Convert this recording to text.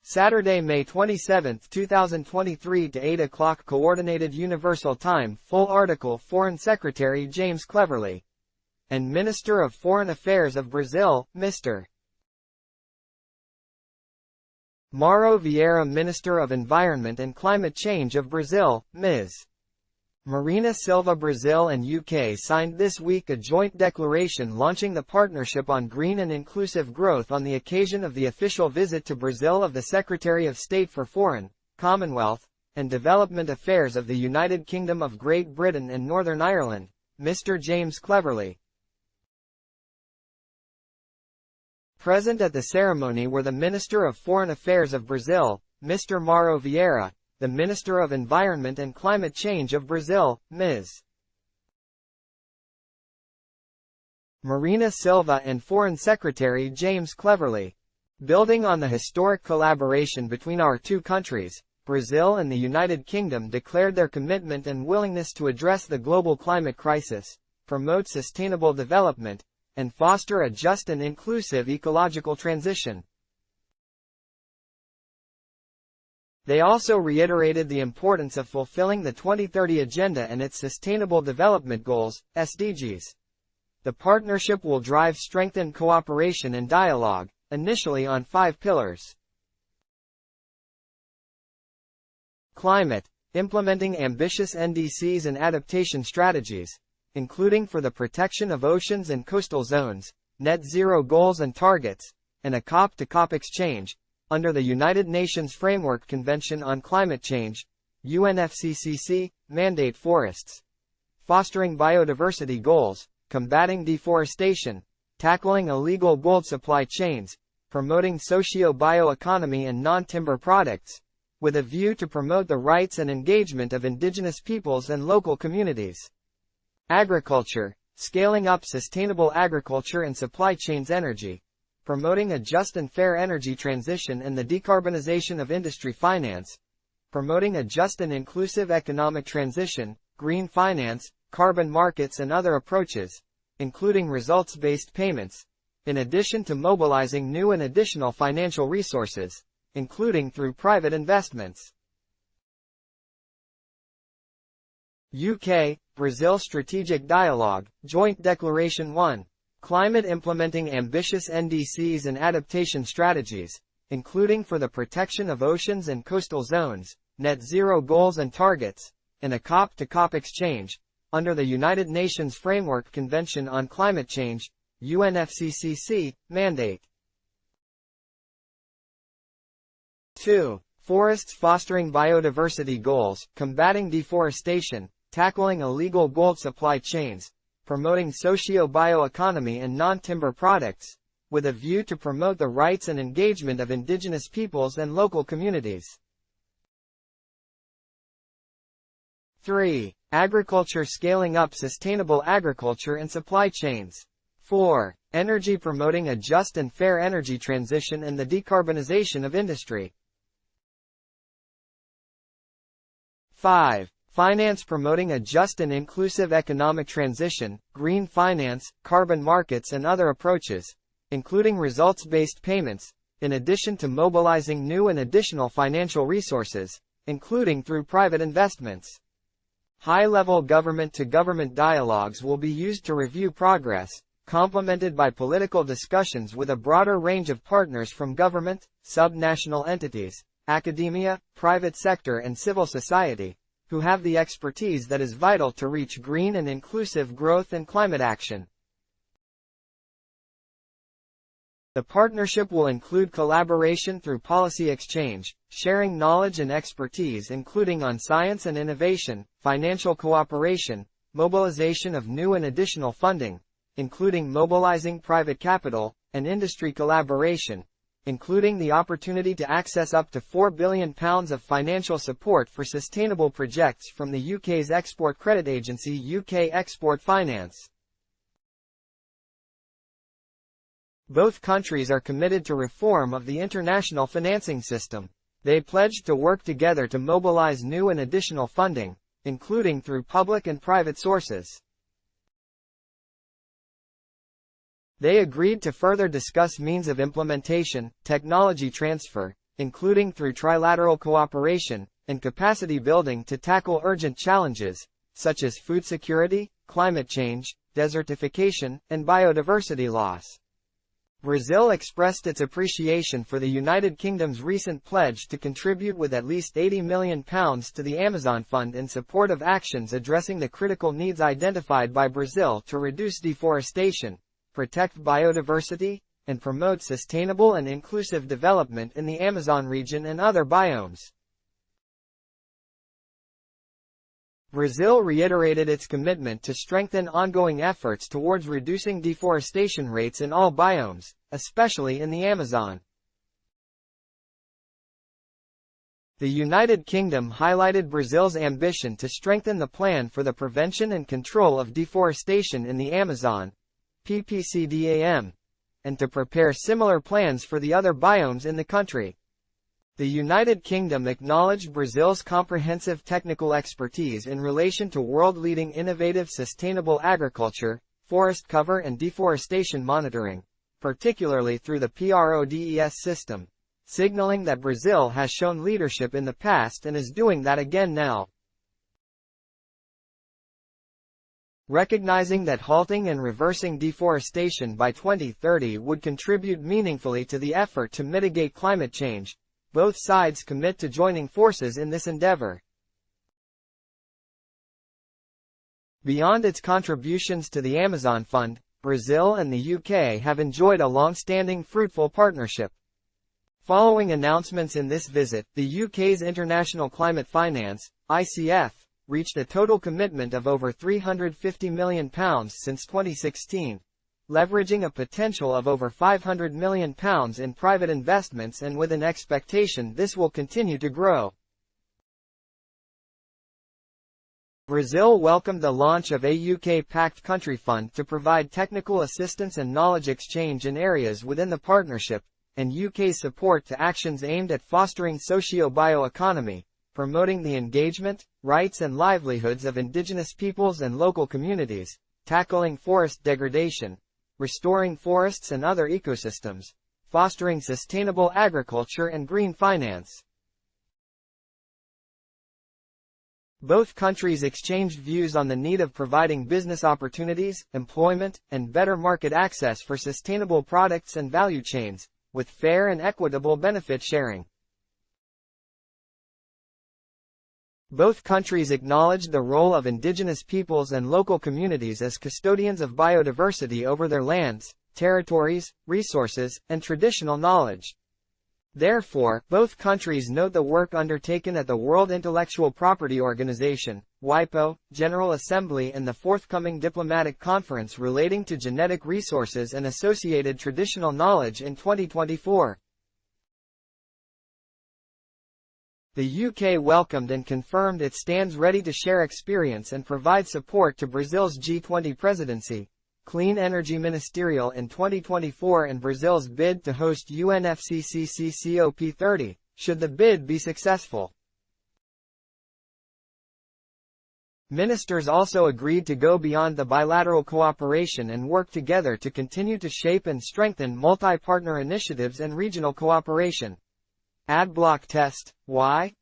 Saturday, May 27, 2023 to 8 o'clock Coordinated Universal Time. Full article. Foreign Secretary James Cleverly and Minister of Foreign Affairs of Brazil, Mr. Mauro Vieira. Minister of Environment and Climate Change of Brazil, Ms. Marina Silva. Brazil and UK signed this week a joint declaration launching the Partnership on Green and Inclusive Growth on the occasion of the official visit to Brazil of the Secretary of State for Foreign, Commonwealth, and Development Affairs of the United Kingdom of Great Britain and Northern Ireland, Mr. James Cleverly. Present at the ceremony were the Minister of Foreign Affairs of Brazil, Mr. Mauro Vieira, the Minister of Environment and Climate Change of Brazil, Ms. Marina Silva, and Foreign Secretary James Cleverly. Building on the historic collaboration between our two countries, Brazil and the United Kingdom declared their commitment and willingness to address the global climate crisis, promote sustainable development, and foster a just and inclusive ecological transition. They also reiterated the importance of fulfilling the 2030 Agenda and its Sustainable Development Goals, SDGs. The partnership will drive strengthened cooperation and dialogue, initially on 5 pillars. Climate, implementing ambitious NDCs and adaptation strategies, including for the protection of oceans and coastal zones, net zero goals and targets, and a COP-to-COP exchange, under the United Nations Framework Convention on Climate Change, UNFCCC, mandate forests. Fostering biodiversity goals, combating deforestation, tackling illegal gold supply chains, promoting socio-bioeconomy and non-timber products, with a view to promote the rights and engagement of indigenous peoples and local communities. Agriculture, scaling up sustainable agriculture and supply chains. Energy, promoting a just and fair energy transition and the decarbonization of industry. Finance, promoting a just and inclusive economic transition, green finance, carbon markets and other approaches, including results-based payments, in addition to mobilizing new and additional financial resources, including through private investments. UK, Brazil Strategic Dialogue, Joint Declaration 1. Climate, implementing ambitious NDCs and adaptation strategies, including for the protection of oceans and coastal zones, net zero goals and targets, and a COP-to-COP exchange, under the United Nations Framework Convention on Climate Change, UNFCCC, mandate. 2. Forests, fostering biodiversity goals, combating deforestation, tackling illegal gold supply chains, promoting socio-bioeconomy and non-timber products, with a view to promote the rights and engagement of indigenous peoples and local communities. 3. Agriculture, scaling up sustainable agriculture and supply chains. 4. Energy, promoting a just and fair energy transition and the decarbonization of industry. 5. Finance, promoting a just and inclusive economic transition, green finance, carbon markets and other approaches, including results-based payments, in addition to mobilizing new and additional financial resources, including through private investments. High-level government-to-government dialogues will be used to review progress, complemented by political discussions with a broader range of partners from government, sub-national entities, academia, private sector and civil society, who have the expertise that is vital to reach green and inclusive growth and climate action. The partnership will include collaboration through policy exchange, sharing knowledge and expertise including on science and innovation, financial cooperation, mobilization of new and additional funding, including mobilizing private capital, and industry collaboration, including the opportunity to access up to £4 billion of financial support for sustainable projects from the UK's export credit agency UK Export Finance. Both countries are committed to reform of the international financing system. They pledged to work together to mobilize new and additional funding, including through public and private sources. They agreed to further discuss means of implementation, technology transfer, including through trilateral cooperation and capacity building to tackle urgent challenges, such as food security, climate change, desertification, and biodiversity loss. Brazil expressed its appreciation for the United Kingdom's recent pledge to contribute with at least £80 million to the Amazon Fund in support of actions addressing the critical needs identified by Brazil to reduce deforestation, protect biodiversity, and promote sustainable and inclusive development in the Amazon region and other biomes. Brazil reiterated its commitment to strengthen ongoing efforts towards reducing deforestation rates in all biomes, especially in the Amazon. The United Kingdom highlighted Brazil's ambition to strengthen the Plan for the Prevention and Control of Deforestation in the Amazon, PPCDAM, and to prepare similar plans for the other biomes in the country. The United Kingdom acknowledged Brazil's comprehensive technical expertise in relation to world-leading innovative sustainable agriculture, forest cover and deforestation monitoring, particularly through the PRODES system, signaling that Brazil has shown leadership in the past and is doing that again now. Recognizing that halting and reversing deforestation by 2030 would contribute meaningfully to the effort to mitigate climate change, both sides commit to joining forces in this endeavor. Beyond its contributions to the Amazon Fund, Brazil and the UK have enjoyed a long-standing fruitful partnership. Following announcements in this visit, the UK's International Climate Finance, ICF, reached a total commitment of over £350 million since 2016. Leveraging a potential of over £500 million in private investments and with an expectation this will continue to grow. Brazil welcomed the launch of a UK-backed country fund to provide technical assistance and knowledge exchange in areas within the partnership, and UK's support to actions aimed at fostering socio-bioeconomy, promoting the engagement, rights and livelihoods of indigenous peoples and local communities, tackling forest degradation, restoring forests and other ecosystems, fostering sustainable agriculture and green finance. Both countries exchanged views on the need of providing business opportunities, employment, and better market access for sustainable products and value chains, with fair and equitable benefit sharing. Both countries acknowledged the role of indigenous peoples and local communities as custodians of biodiversity over their lands, territories, resources, and traditional knowledge. Therefore, both countries note the work undertaken at the World Intellectual Property Organization, WIPO, General Assembly and the forthcoming diplomatic conference relating to genetic resources and associated traditional knowledge in 2024. The UK welcomed and confirmed it stands ready to share experience and provide support to Brazil's G20 presidency, Clean Energy Ministerial in 2024 and Brazil's bid to host UNFCCC COP30, should the bid be successful. Ministers also agreed to go beyond the bilateral cooperation and work together to continue to shape and strengthen multi-partner initiatives and regional cooperation. Adblock test. Why?